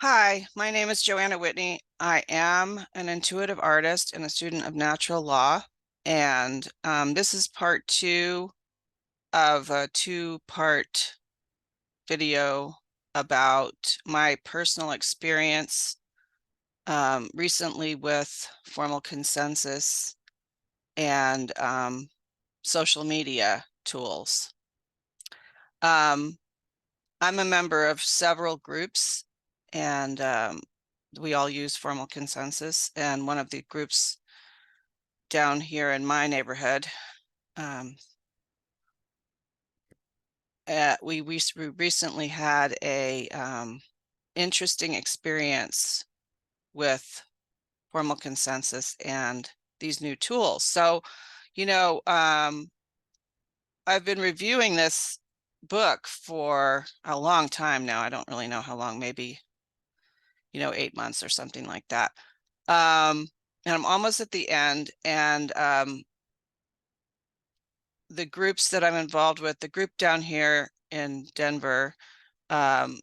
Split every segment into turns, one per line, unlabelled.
Hi, my name is Joanna Whitney. I am an intuitive artist and a student of natural law. And this is part two of a two-part video about my personal experience recently with formal consensus and social media tools. Um, I'm a member of several groups, and we all use formal consensus. And one of the groups down here in my neighborhood, um, we recently had a interesting experience with formal consensus and these new tools. So, you know, I've been reviewing this book for a long time now. I don't really know how long, maybe 8 months or something like that. And I'm almost at the end. And the groups that I'm involved with, the group down here in Denver, and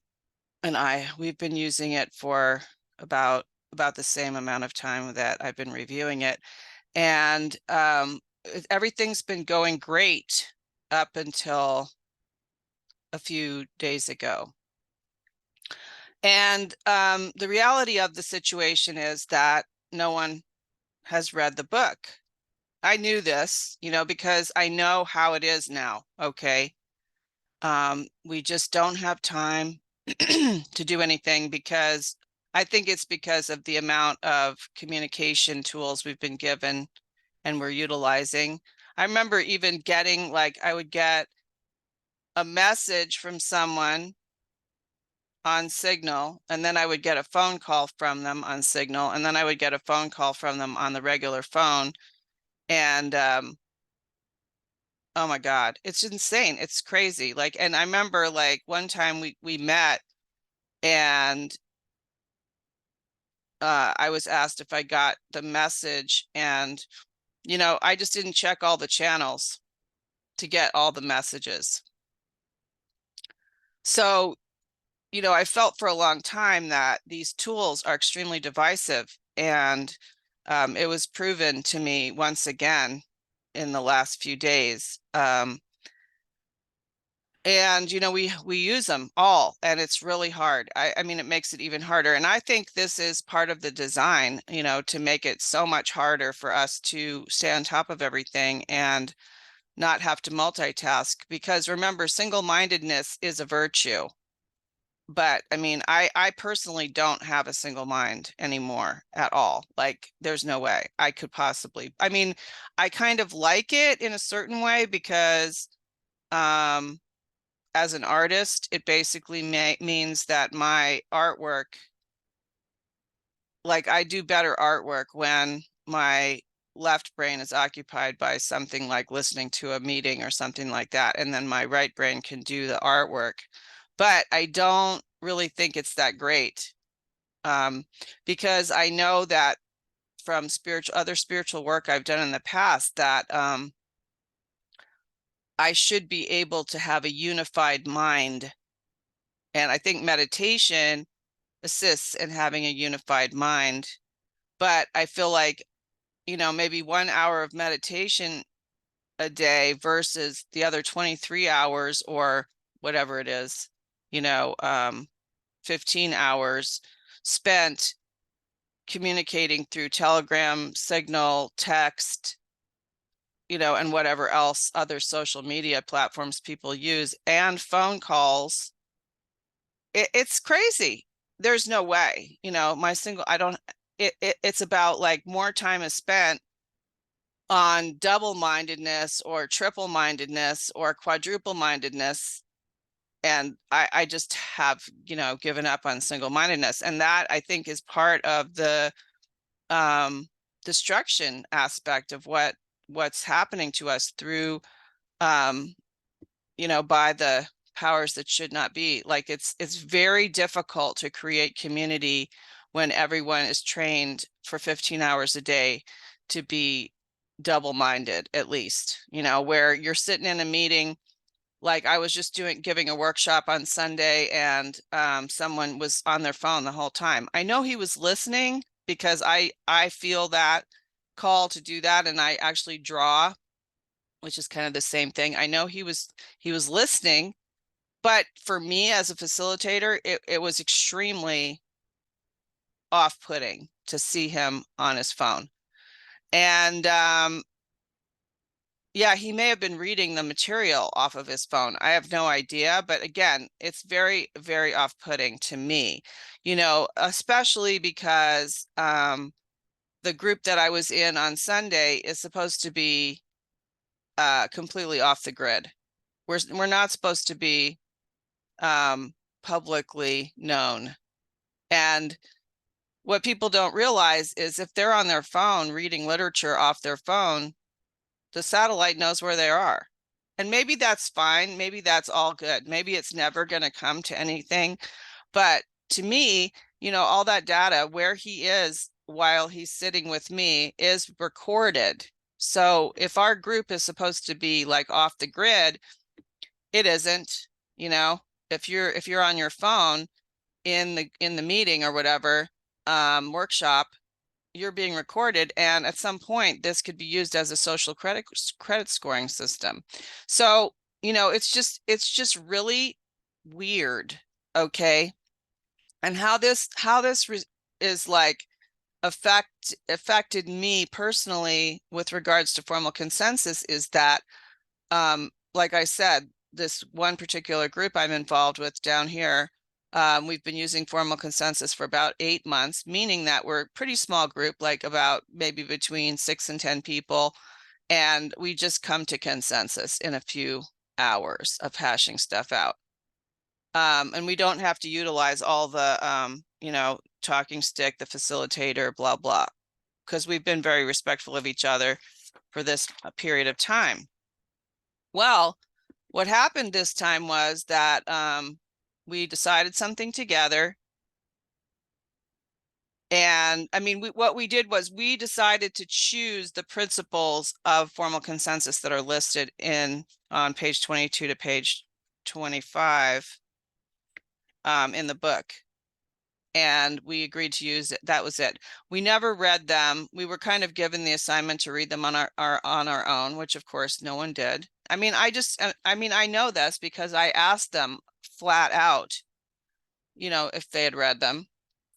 we've been using it for about the same amount of time that I've been reviewing it. And everything's been going great up until a few days ago. And the reality of the situation is that no one has read the book. I knew this, because I know how it is now. Okay. We just don't have time to do anything because I think it's because of the amount of communication tools we've been given and we're utilizing. I remember even getting, I would get a message from someone on Signal, and then I would get a phone call from them on Signal, and then I would get a phone call from them on the regular phone. And oh my God, it's insane. It's crazy. And I remember one time we met, and I was asked if I got the message, and I just didn't check all the channels to get all the messages. So, I felt for a long time that these tools are extremely divisive, and it was proven to me once again in the last few days. And we use them all, and it's really hard. I mean, it makes it even harder. And I think this is part of the design, to make it so much harder for us to stay on top of everything and not have to multitask. Because remember, single-mindedness is a virtue. But I mean, I personally don't have a single mind anymore at all. There's no way I could possibly. I mean, I kind of like it in a certain way because as an artist, it basically means that my artwork, I do better artwork when my left brain is occupied by something like listening to a meeting or something like that, and then my right brain can do the artwork. But I don't really think it's that great, because I know that from other spiritual work I've done in the past that I should be able to have a unified mind. And I think meditation assists in having a unified mind. But I feel like, maybe 1 hour of meditation a day versus the other 23 hours or whatever it is, 15 hours spent communicating through Telegram, Signal, text, and whatever else other social media platforms people use, and phone calls. It's crazy. There's no way, I don't, it's about more time is spent on double-mindedness or triple-mindedness or quadruple-mindedness. And I just have, given up on single-mindedness. And that, I think, is part of the destruction aspect of what's happening to us through by the powers that should not be. It's very difficult to create community when everyone is trained for 15 hours a day to be double-minded, at least, where you're sitting in a meeting Like I was just giving a workshop on Sunday, and someone was on their phone the whole time. I know he was listening because I feel that call to do that, and I actually draw, which is kind of the same thing. I know he was listening, but for me as a facilitator, it was extremely off-putting to see him on his phone. And yeah, he may have been reading the material off of his phone. I have no idea. But again, it's very, very off-putting to me, especially because the group that I was in on Sunday is supposed to be completely off the grid. We're not supposed to be publicly known. And what people don't realize is if they're on their phone reading literature off their phone, the satellite knows where they are. And maybe that's fine. Maybe that's all good. Maybe it's never going to come to anything. But to me, all that data, where he is while he's sitting with me, is recorded. So if our group is supposed to be like off the grid, it isn't. If you're on your phone in the meeting or whatever workshop, you're being recorded, and at some point this could be used as a social credit scoring system. So it's just really weird. Okay. And how this is like affected me personally with regards to formal consensus is that like I said, this one particular group I'm involved with down here, we've been using formal consensus for about 8 months, meaning that we're a pretty small group, like about maybe between 6 and 10 people. And we just come to consensus in a few hours of hashing stuff out. And we don't have to utilize all the, talking stick, the facilitator, blah, blah, because we've been very respectful of each other for this period of time. Well, what happened this time was that we decided something together. And I mean, what we did was we decided to choose the principles of formal consensus that are listed on page 22 to page 25 in the book. And we agreed to use it. That was it. We never read them. We were kind of given the assignment to read them on our own, which of course no one did. I mean, I know this because I asked them flat out, if they had read them.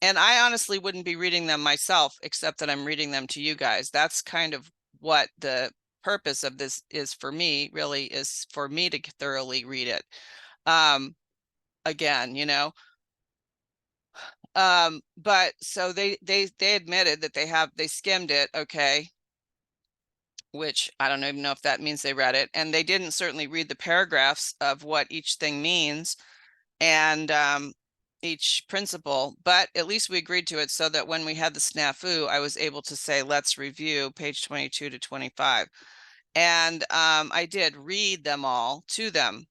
And I honestly wouldn't be reading them myself, except that I'm reading them to you guys. That's kind of what the purpose of this is for me, really, is for me to thoroughly read it. Again, but so they admitted that they skimmed it, okay, which I don't even know if that means they read it, and they didn't certainly read the paragraphs of what each thing means and each principle, but at least we agreed to it so that when we had the snafu, I was able to say, let's review page 22 to 25. And I did read them all to them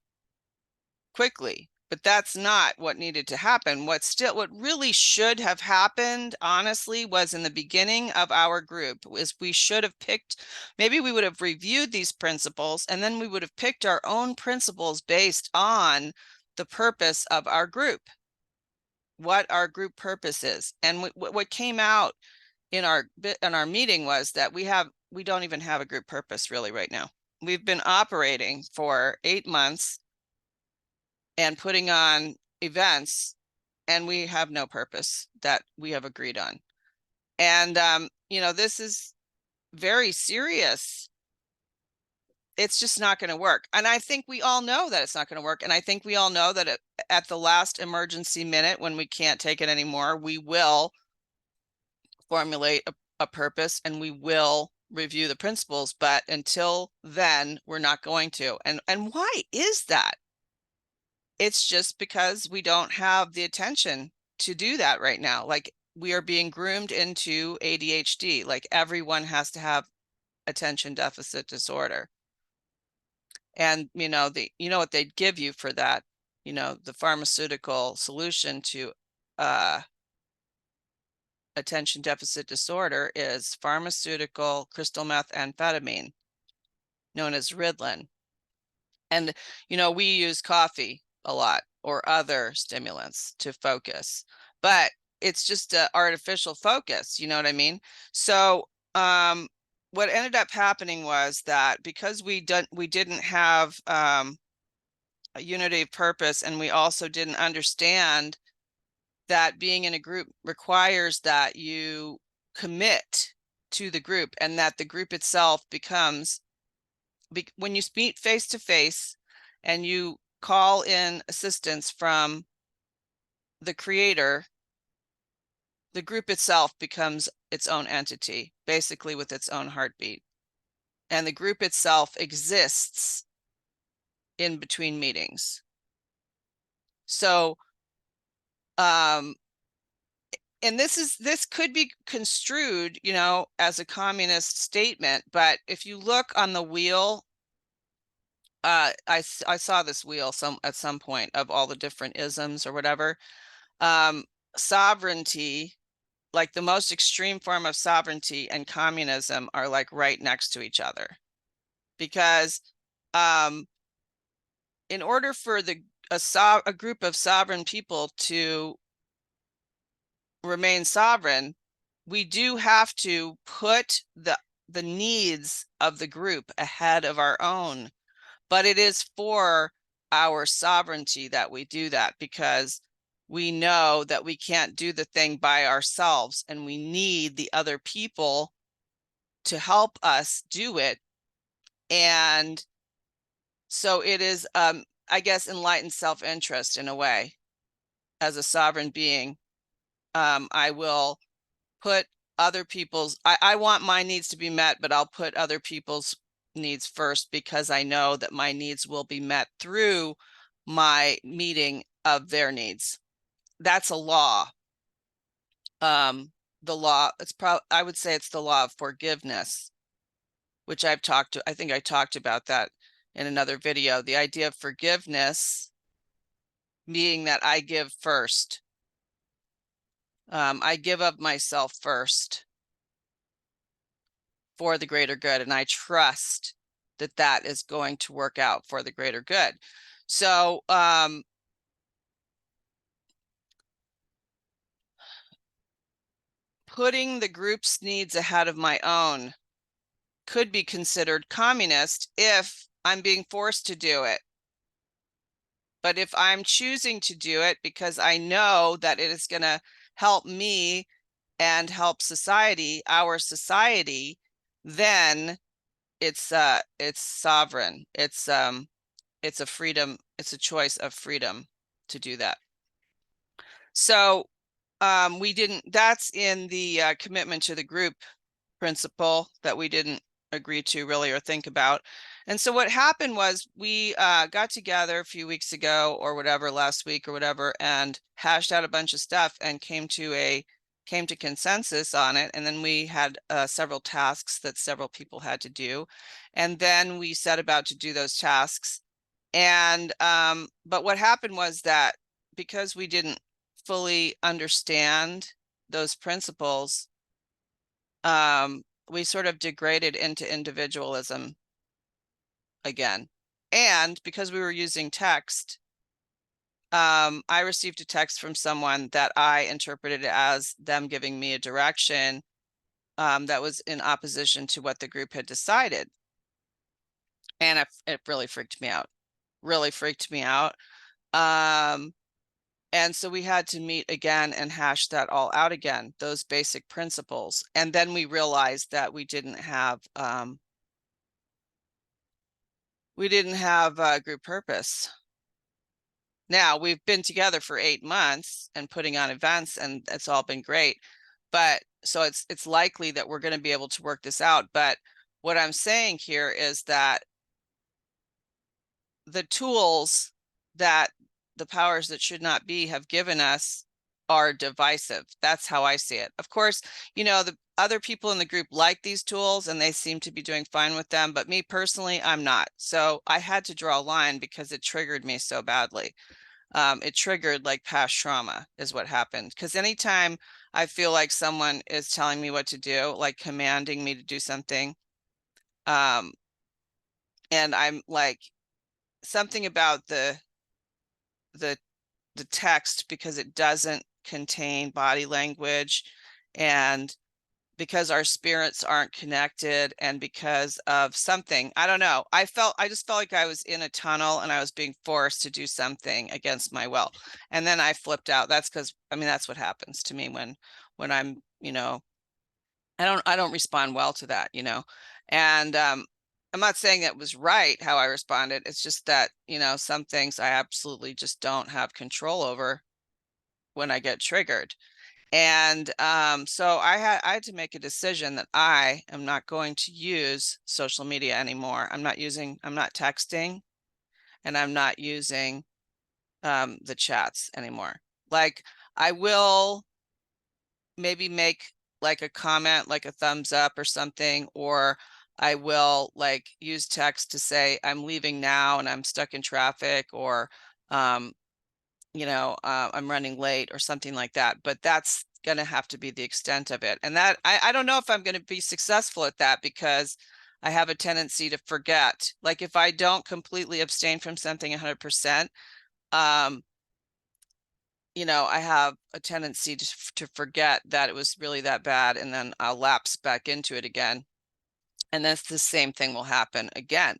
quickly, but that's not what needed to happen. What really should have happened, honestly, was in the beginning of our group is we should have maybe we would have reviewed these principles, and then we would have picked our own principles based on the purpose of our group, what our group purpose is. And what came out in our meeting was that we don't even have a group purpose really right now. We've been operating for 8 months and putting on events, and we have no purpose that we have agreed on. And this is very serious. It's just not going to work. And I think we all know that it's not going to work. And I think we all know that at the last emergency minute, when we can't take it anymore, we will formulate a purpose and we will review the principles. But until then, we're not going to. And why is that? It's just because we don't have the attention to do that right now. Like, we are being groomed into ADHD. Like, everyone has to have attention deficit disorder. And what they'd give you for that, the pharmaceutical solution to attention deficit disorder is pharmaceutical crystal methamphetamine, known as Ritalin. And, you know, we use coffee a lot or other stimulants to focus, but it's just an artificial focus. You know what I mean? So, what ended up happening was that because we didn't have a unity of purpose, and we also didn't understand that being in a group requires that you commit to the group, and that the group itself becomes, when you meet face to face and you call in assistance from the creator, the group itself becomes its own entity, basically with its own heartbeat. And the group itself exists in between meetings. So, and this could be construed, you know, as a communist statement, but if you look on the wheel, I saw this wheel at some point of all the different isms or whatever. Sovereignty, like the most extreme form of sovereignty and communism, are like right next to each other, because in order for a group of sovereign people to remain sovereign, we do have to put the needs of the group ahead of our own. But it is for our sovereignty that we do that, because we know that we can't do the thing by ourselves, and we need the other people to help us do it. And so it is, I guess, enlightened self-interest in a way. As a sovereign being, I will put other people's, I want my needs to be met, but I'll put other people's needs first, because I know that my needs will be met through my meeting of their needs. That's a law. The law, I would say it's the law of forgiveness, which I think I talked about that in another video. The idea of forgiveness being that I give first. I give of myself first for the greater good, and I trust that that is going to work out for the greater good. So, putting the group's needs ahead of my own could be considered communist if I'm being forced to do it. But if I'm choosing to do it because I know that it is going to help me and help society, our society, then it's sovereign. It's a freedom, it's a choice of freedom to do that. So we didn't, that's in the commitment to the group principle that we didn't agree to really or think about. And so what happened was we got together a few weeks ago or whatever, last week or whatever, and hashed out a bunch of stuff and came to consensus on it. And then we had several tasks that several people had to do. And then we set about to do those tasks. And but what happened was that because we didn't fully understand those principles, we sort of degraded into individualism again. And because we were using text, I received a text from someone that I interpreted as them giving me a direction that was in opposition to what the group had decided. And it really freaked me out, really freaked me out. And so we had to meet again and hash that all out again, those basic principles. And then we realized that we didn't have group purpose. Now we've been together for 8 months and putting on events, and it's all been great. But so it's likely that we're going to be able to work this out. But what I'm saying here is that the tools that the powers that should not be have given us are divisive. That's how I see it. Of course, you know, the other people in the group like these tools and they seem to be doing fine with them, but me personally, I'm not. So I had to draw a line because it triggered me so badly. It triggered like past trauma is what happened. Because anytime I feel like someone is telling me what to do, like commanding me to do something, and I'm like something about the text, because it doesn't contain body language, and because our spirits aren't connected, and because of something, I don't know. I just felt like I was in a tunnel and I was being forced to do something against my will. And then I flipped out. That's because, I mean, that's what happens to me when I'm, I don't respond well to that, And I'm not saying that was right how I responded. It's just that, some things I absolutely just don't have control over when I get triggered. And so I had to make a decision that I am not going to use social media anymore. I'm not texting, and I'm not using the chats anymore. Like, I will maybe make like a comment, like a thumbs up or something, or I will like use text to say I'm leaving now and I'm stuck in traffic, or I'm running late or something like that. But that's going to have to be the extent of it. And that I don't know if I'm going to be successful at that, because I have a tendency to forget. Like, if I don't completely abstain from something 100%, I have a tendency to forget that it was really that bad, and then I'll lapse back into it again. And that's the same thing will happen again.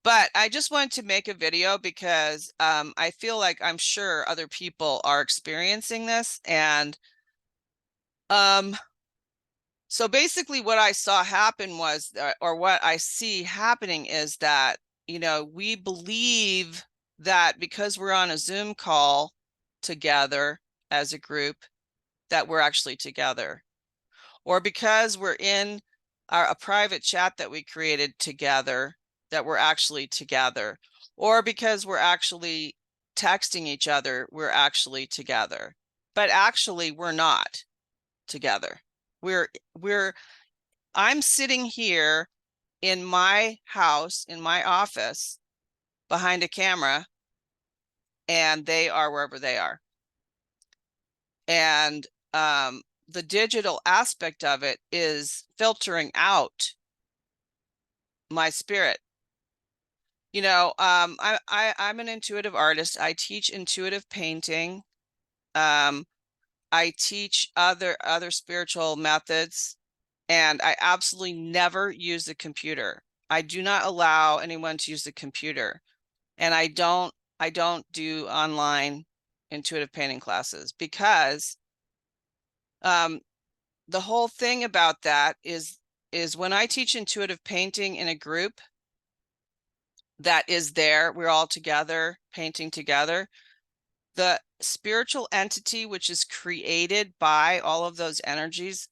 But I just wanted to make a video because I feel like I'm sure other people are experiencing this. And so basically what I saw happen was, or what I see happening is that, we believe that because we're on a Zoom call together as a group, that we're actually together, or because we're in a private chat that we created together, that we're actually together, or because we're actually texting each other, we're actually together. But actually, we're not together. I'm sitting here in my house, in my office, behind a camera, and they are wherever they are. And the digital aspect of it is filtering out my spirit. I'm an intuitive artist. I teach intuitive painting. I teach other spiritual methods, and I absolutely never use the computer. I do not allow anyone to use the computer, and I don't do online intuitive painting classes, because the whole thing about that is when I teach intuitive painting in a group that is there, we're all together painting together, the spiritual entity which is created by all of those energies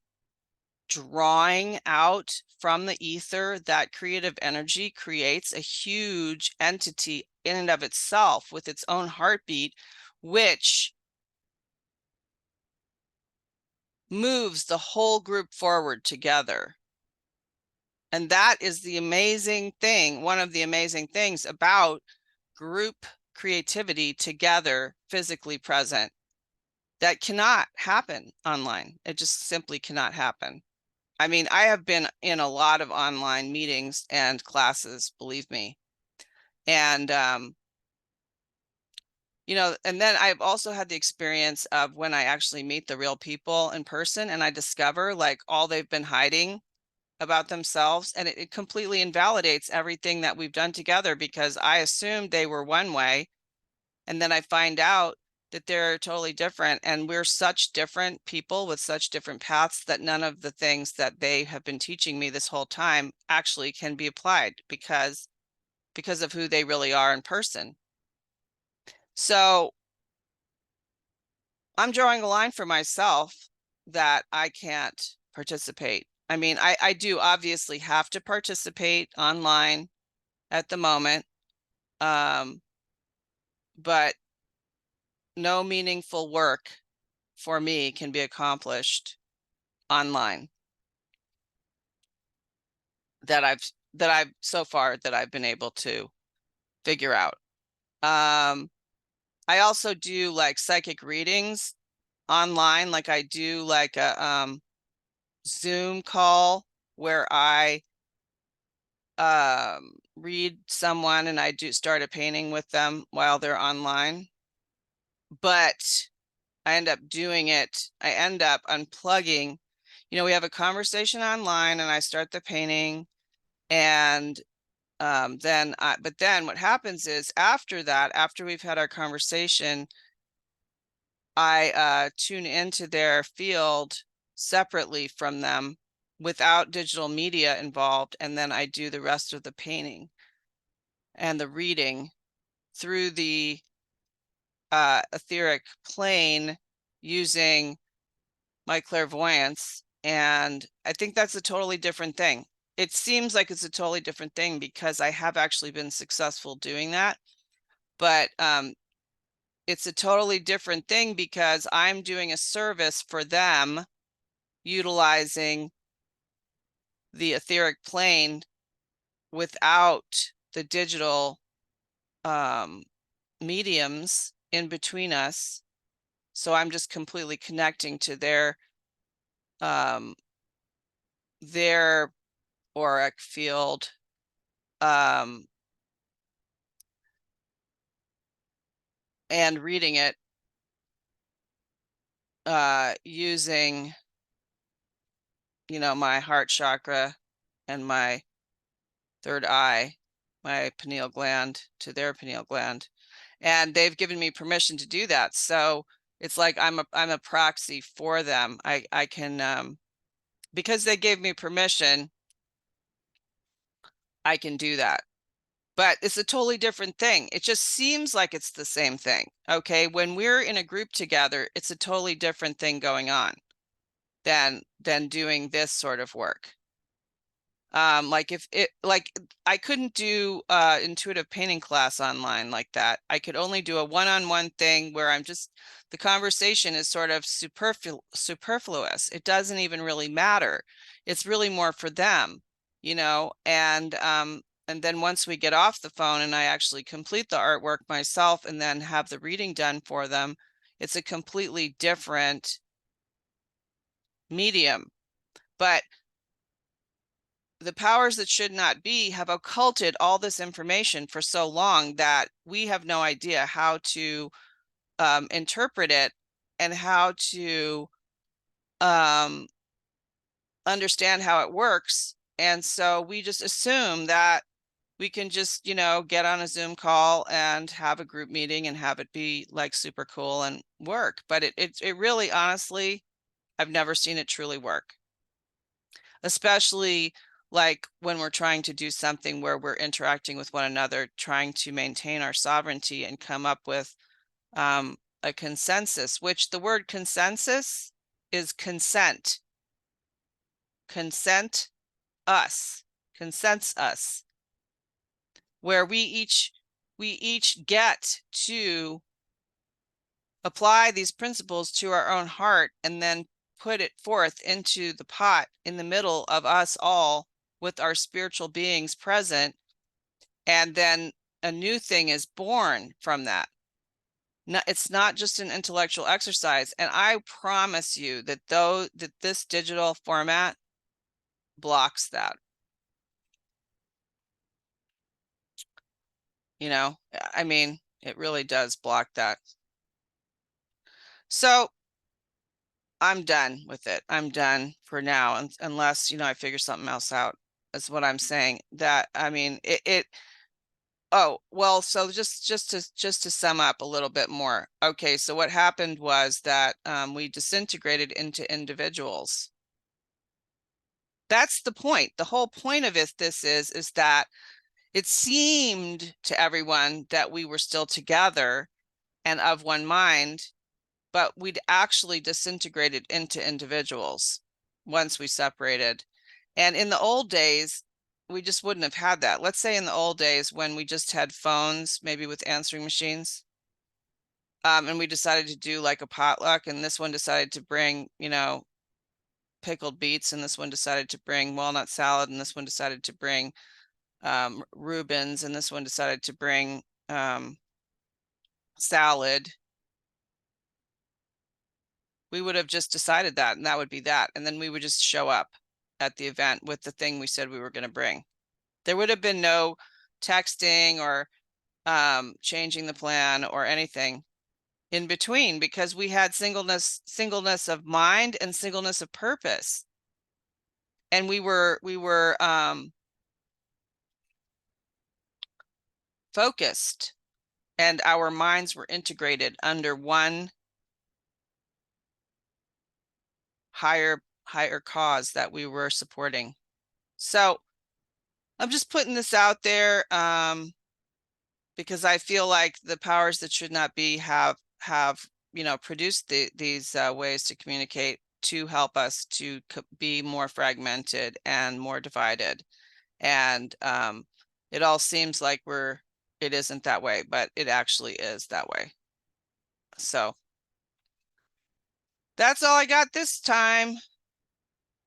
drawing out from the ether, that creative energy creates a huge entity in and of itself with its own heartbeat, which moves the whole group forward together. And that is the amazing thing, one of the amazing things about group creativity together, physically present, that cannot happen online. It just simply cannot happen. I mean, I have been in a lot of online meetings and classes, believe me. And, and then I've also had the experience of when I actually meet the real people in person, and I discover like all they've been hiding about themselves, and it completely invalidates everything that we've done together, because I assumed they were one way, and then I find out that they're totally different, and we're such different people with such different paths that none of the things that they have been teaching me this whole time actually can be applied, because of who they really are in person. So I'm drawing a line for myself that I can't participate. I mean, I do obviously have to participate online at the moment, but no meaningful work for me can be accomplished online that I've so far that I've been able to figure out. I also do like psychic readings online. Like, I do like a Zoom call where I read someone and I do start a painting with them while they're online. But I end up doing it. I end up unplugging. We have a conversation online and I start the painting, and but then what happens is after that, after we've had our conversation, I tune into their field separately from them without digital media involved, and then I do the rest of the painting and the reading through the etheric plane using my clairvoyance. And I think that's a totally different thing. It seems like it's a totally different thing because I have actually been successful doing that. But it's a totally different thing because I'm doing a service for them utilizing the etheric plane without the digital mediums in between us. So I'm just completely connecting to their auric field, and reading it using my heart chakra and my third eye, my pineal gland to their pineal gland. And they've given me permission to do that. So it's like I'm a proxy for them. I can because they gave me permission, I can do that. But it's a totally different thing. It just seems like it's the same thing. Okay. When we're in a group together, it's a totally different thing going on than doing this sort of work. Like I couldn't do intuitive painting class online like that. I could only do a one-on-one thing where the conversation is sort of superfluous. It doesn't even really matter. It's really more for them, and then once we get off the phone and I actually complete the artwork myself and then have the reading done for them, it's a completely different medium. But the powers that should not be have occulted all this information for so long that we have no idea how to interpret it and how to understand how it works. And so we just assume that we can just, get on a Zoom call and have a group meeting and have it be like super cool and work. But it really, honestly, I've never seen it truly work, especially like when we're trying to do something where we're interacting with one another, trying to maintain our sovereignty and come up with a consensus, which the word consensus is consent. Consent us, consents us, where we each get to apply these principles to our own heart and then put it forth into the pot in the middle of us all with our spiritual beings present. And then a new thing is born from that. It's not just an intellectual exercise. And I promise you that that this digital format blocks that. I mean, it really does block that. So I'm done with it. I'm done for now, unless, I figure something else out. That's what I'm saying. That, I mean, oh, well, so just to sum up a little bit more. Okay, so what happened was that we disintegrated into individuals. That's the point. The whole point of this is that it seemed to everyone that we were still together and of one mind, but we'd actually disintegrated into individuals once we separated. And in the old days, we just wouldn't have had that. Let's say in the old days when we just had phones, maybe with answering machines, and we decided to do like a potluck, and this one decided to bring, pickled beets, and this one decided to bring walnut salad, and this one decided to bring Reubens, and this one decided to bring salad. We would have just decided that, and that would be that. And then we would just show up at the event with the thing we said we were going to bring. There would have been no texting or changing the plan or anything in between, because we had singleness of mind and singleness of purpose. And we were focused, and our minds were integrated under one higher cause that we were supporting. So I'm just putting this out there because I feel like the powers that should not be have produced these ways to communicate to help us to be more fragmented and more divided. And it all seems like it isn't that way, but it actually is that way. So that's all I got this time.